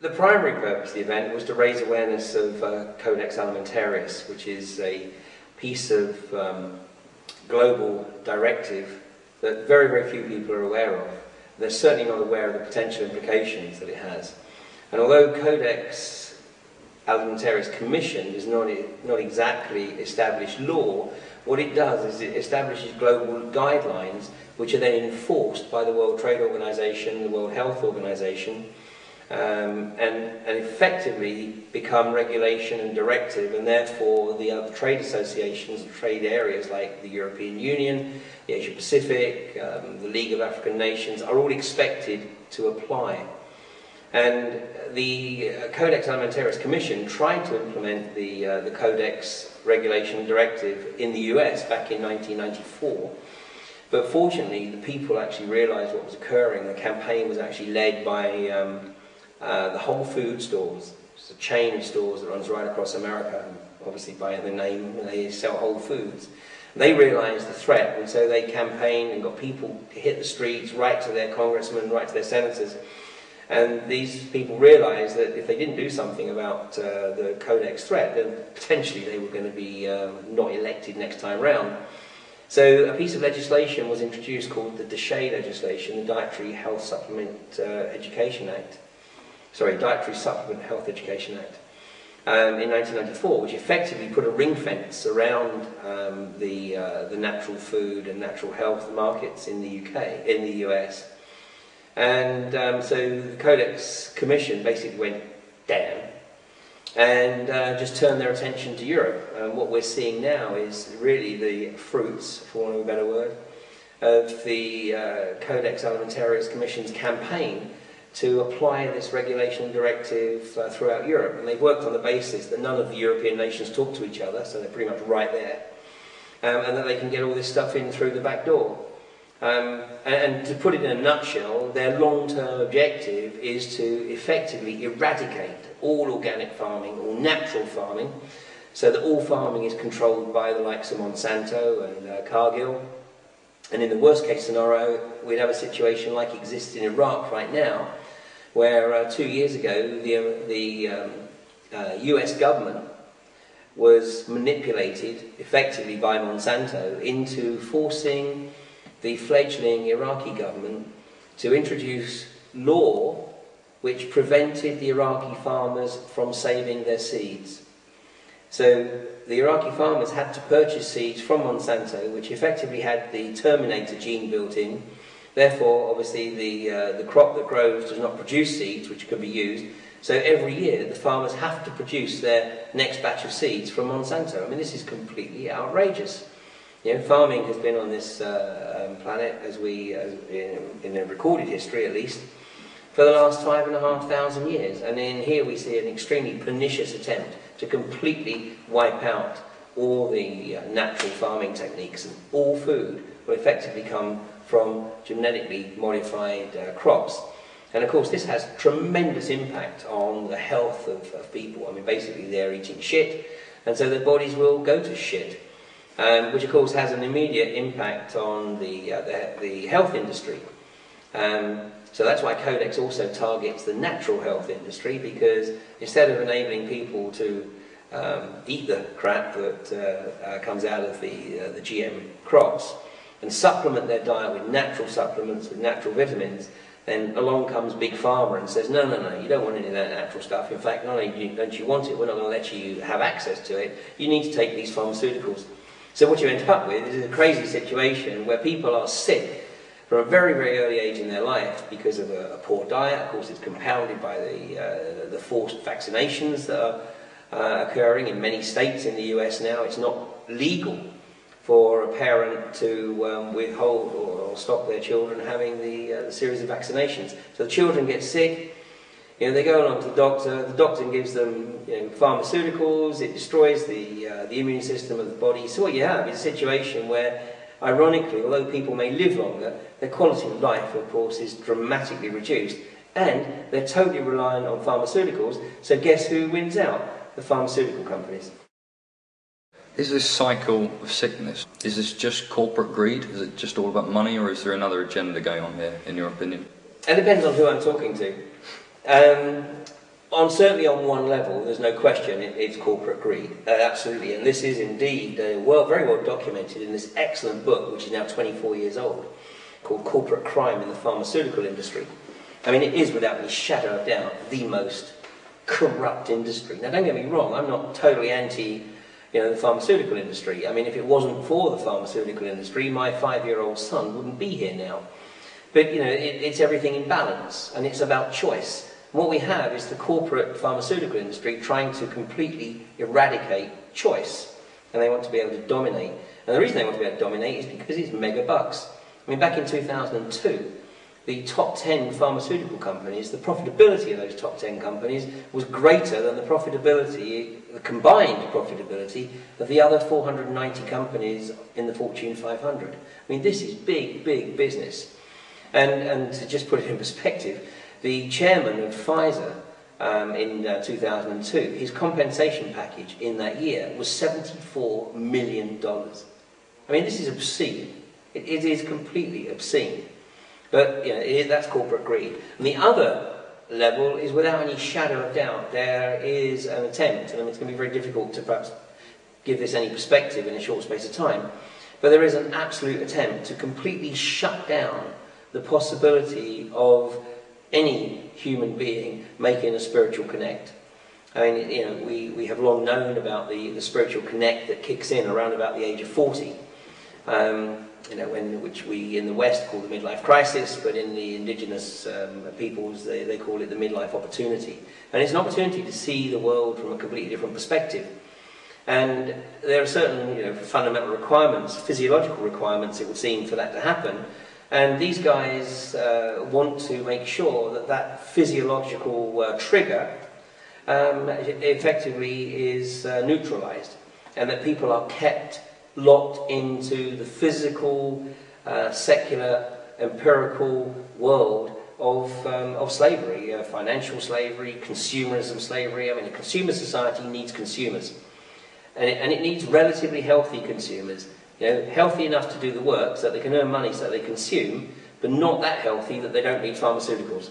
The primary purpose of the event was to raise awareness of Codex Alimentarius, which is a piece of global directive that very, very few people are aware of. They're certainly not aware of the potential implications that it has. And although Codex Alimentarius Commission is not exactly established law, what it does is it establishes global guidelines which are then enforced by the World Trade Organization, the World Health Organization, and effectively become regulation and directive, and therefore the other trade associations and trade areas like the European Union, the Asia Pacific, the League of African Nations are all expected to apply. And the Codex Alimentarius Commission tried to implement the Codex regulation directive in the US back in 1994. But fortunately, the people actually realized what was occurring. The campaign was actually led by the Whole Food stores. It's a chain of stores that runs right across America, obviously by the name, they sell Whole Foods. They realized the threat, and so they campaigned and got people to hit the streets, right to their congressmen, right to their senators. And these people realized that if they didn't do something about the Codex threat, then potentially they were going to be not elected next time round. So a piece of legislation was introduced called the DSHEA legislation, the Dietary Health Supplement Education Act. Sorry, Dietary Supplement Health Education Act, in 1994, which effectively put a ring fence around the natural food and natural health markets in the in the US. And so the Codex Commission basically went down and just turned their attention to Europe. And what we're seeing now is really the fruits, for want of a better word, of the Codex Alimentarius Commission's campaign to apply this regulation and directive throughout Europe. And they've worked on the basis that none of the European nations talk to each other, so they're pretty much right there, and that they can get all this stuff in through the back door. And to put it in a nutshell, their long-term objective is to effectively eradicate all organic farming, all natural farming, so that all farming is controlled by the likes of Monsanto and Cargill. And in the worst case scenario, we'd have a situation like exists in Iraq right now, where 2 years ago the US government was manipulated effectively by Monsanto into forcing the fledgling Iraqi government to introduce law which prevented the Iraqi farmers from saving their seeds. So the Iraqi farmers had to purchase seeds from Monsanto, which effectively had the Terminator gene built in. Therefore, obviously, the crop that grows does not produce seeds which could be used. So every year, the farmers have to produce their next batch of seeds from Monsanto. I mean, this is completely outrageous. You know, farming has been on this planet, in a recorded history at least, for the last 5,500 years. And in here we see an extremely pernicious attempt to completely wipe out all the natural farming techniques, and all food will effectively come from genetically modified crops. And of course this has tremendous impact on the health of people. I mean, basically they're eating shit, and so their bodies will go to shit, which of course has an immediate impact on the health industry. So that's why Codex also targets the natural health industry, because instead of enabling people to eat the crap that comes out of the GM crops and supplement their diet with natural supplements, with natural vitamins, then along comes Big Pharma and says, no, no, no, you don't want any of that natural stuff. In fact, not only don't you want it, we're not going to let you have access to it. You need to take these pharmaceuticals. So what you end up with is a crazy situation where people are sick from a very, very early age in their life because of a poor diet. Of course, it's compounded by the forced vaccinations that are occurring in many states in the US now. It's not legal for a parent to withhold or stop their children having the series of vaccinations. So the children get sick, you know, they go along to the doctor gives them, you know, pharmaceuticals, it destroys the immune system of the body. So what you have is a situation where, ironically, although people may live longer, their quality of life, of course, is dramatically reduced, and they're totally reliant on pharmaceuticals. So guess who wins out? The pharmaceutical companies. Is this cycle of sickness, is this just corporate greed? Is it just all about money, or is there another agenda going on here, in your opinion? It depends on who I'm talking to. Certainly on one level, there's no question, it's corporate greed, absolutely. And this is indeed very well documented in this excellent book, which is now 24 years old, called Corporate Crime in the Pharmaceutical Industry. I mean, it is without any shadow of doubt the most corrupt industry. Now, don't get me wrong, I'm not totally anti, the pharmaceutical industry. I mean, if it wasn't for the pharmaceutical industry, my 5-year-old son wouldn't be here now. But, it's everything in balance, and it's about choice. What we have is the corporate pharmaceutical industry trying to completely eradicate choice, and they want to be able to dominate. And the reason they want to be able to dominate is because it's mega bucks. I mean, back in 2002, the top 10 pharmaceutical companies, the profitability of those top 10 companies was greater than the combined profitability of the other 490 companies in the Fortune 500. I mean, this is big, big business. And to just put it in perspective, the chairman of Pfizer in 2002, his compensation package in that year was $74 million. I mean, this is obscene. It is completely obscene. But that's corporate greed. And the other level is, without any shadow of doubt, there is an attempt, and it's going to be very difficult to perhaps give this any perspective in a short space of time, but there is an absolute attempt to completely shut down the possibility of any human being making a spiritual connect. I mean, we have long known about the spiritual connect that kicks in around about the age of 40, which we in the West call the midlife crisis, but in the indigenous peoples they call it the midlife opportunity. And it's an opportunity to see the world from a completely different perspective. And there are certain fundamental requirements, physiological requirements, it would seem, for that to happen. And these guys want to make sure that physiological trigger effectively is neutralized, and that people are kept locked into the physical, secular, empirical world of slavery, financial slavery, consumerism slavery. I mean, a consumer society needs consumers, and it needs relatively healthy consumers. Healthy enough to do the work so that they can earn money so that they consume, but not that healthy that they don't need pharmaceuticals.